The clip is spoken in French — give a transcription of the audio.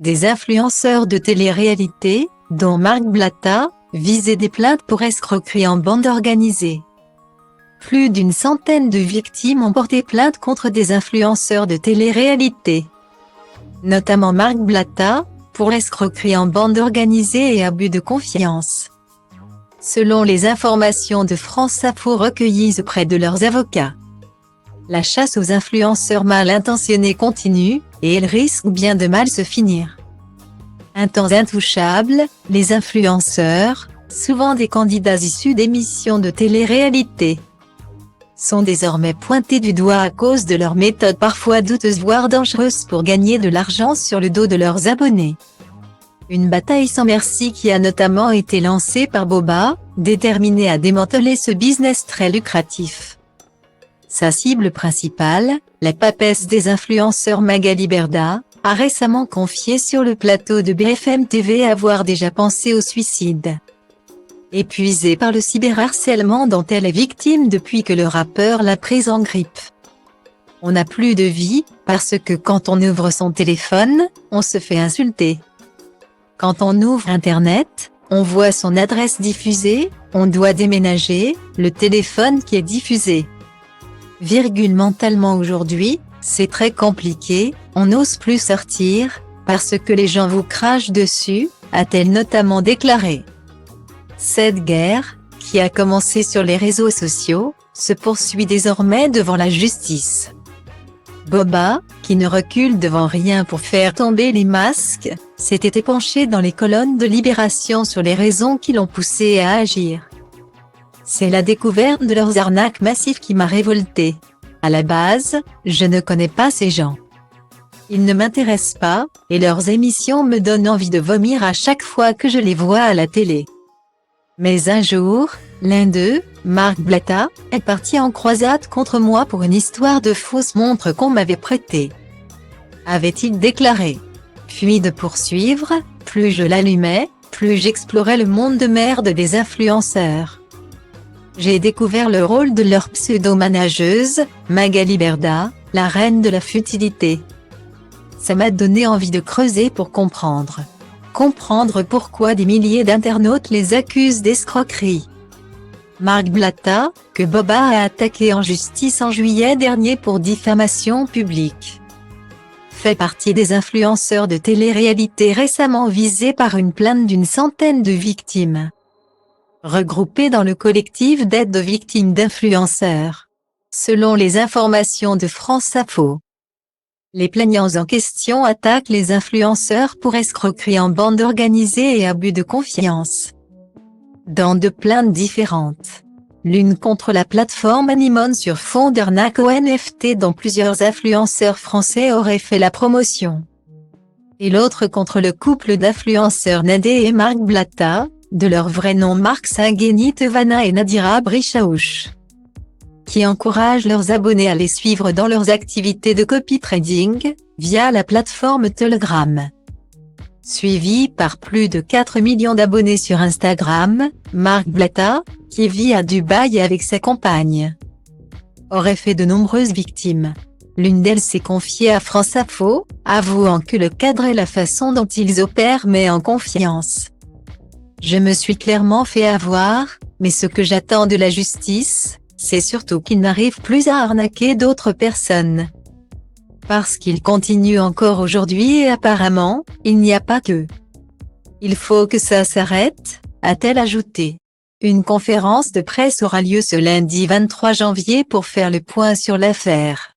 Des influenceurs de télé-réalité, dont Marc Blatta, visaient des plaintes pour escroquerie en bande organisée. Plus d'une centaine de victimes ont porté plainte contre des influenceurs de télé-réalité. Notamment Marc Blatta, pour escroquerie en bande organisée et abus de confiance. Selon les informations de France Info recueillies auprès de leurs avocats, la chasse aux influenceurs mal intentionnés continue, et elle risque bien de mal se finir. Un temps intouchable, les influenceurs, souvent des candidats issus d'émissions de télé-réalité, sont désormais pointés du doigt à cause de leurs méthodes parfois douteuses voire dangereuses pour gagner de l'argent sur le dos de leurs abonnés. Une bataille sans merci qui a notamment été lancée par Boba, déterminé à démanteler ce business très lucratif. Sa cible principale, la papesse des influenceurs Magali Berda, a récemment confié sur le plateau de BFM TV avoir déjà pensé au suicide. Épuisée par le cyberharcèlement dont elle est victime depuis que le rappeur l'a prise en grippe. On n'a plus de vie, parce que quand on ouvre son téléphone, on se fait insulter. Quand on ouvre Internet, on voit son adresse diffusée, on doit déménager, le téléphone qui est diffusé. Mentalement aujourd'hui, c'est très compliqué, on n'ose plus sortir, parce que les gens vous crachent dessus, a-t-elle notamment déclaré. Cette guerre, qui a commencé sur les réseaux sociaux, se poursuit désormais devant la justice. Boba, qui ne recule devant rien pour faire tomber les masques, s'était épanché dans les colonnes de Libération sur les raisons qui l'ont poussé à agir. C'est la découverte de leurs arnaques massives qui m'a révolté. À la base, je ne connais pas ces gens. Ils ne m'intéressent pas, et leurs émissions me donnent envie de vomir à chaque fois que je les vois à la télé. Mais un jour, l'un d'eux, Marc Blatta, est parti en croisade contre moi pour une histoire de fausse montre qu'on m'avait prêtée. Avait-il déclaré. Puis de poursuivre, plus je l'allumais, plus j'explorais le monde de merde des influenceurs. J'ai découvert le rôle de leur pseudo-manageuse, Magali Berda, la reine de la futilité. Ça m'a donné envie de creuser pour comprendre. Comprendre pourquoi des milliers d'internautes les accusent d'escroquerie. Marc Blatta, que Boba a attaqué en justice en juillet dernier pour diffamation publique, fait partie des influenceurs de télé-réalité récemment visés par une plainte d'une centaine de victimes, regroupées dans le collectif d'aide aux victimes d'influenceurs. Selon les informations de France Info, les plaignants en question attaquent les influenceurs pour escroquerie en bande organisée et abus de confiance, dans deux plaintes différentes. L'une contre la plateforme Anymone sur fond d'arnaque aux NFT dont plusieurs influenceurs français auraient fait la promotion. Et l'autre contre le couple d'influenceurs Nadé et Marc Blatta, de leur vrai nom Marc Sangueni Tevana et Nadira Brichaouch, qui encouragent leurs abonnés à les suivre dans leurs activités de copy trading, via la plateforme Telegram. Suivi par plus de 4 millions d'abonnés sur Instagram, Marc Blatta, qui vit à Dubaï avec sa compagne, aurait fait de nombreuses victimes. L'une d'elles s'est confiée à France Info, avouant que le cadre et la façon dont ils opèrent met en confiance. Je me suis clairement fait avoir, mais ce que j'attends de la justice, c'est surtout qu'ils n'arrivent plus à arnaquer d'autres personnes. Parce qu'ils continuent encore aujourd'hui et apparemment, il n'y a pas que. Il faut que ça s'arrête, a-t-elle ajouté. Une conférence de presse aura lieu ce lundi 23 janvier pour faire le point sur l'affaire.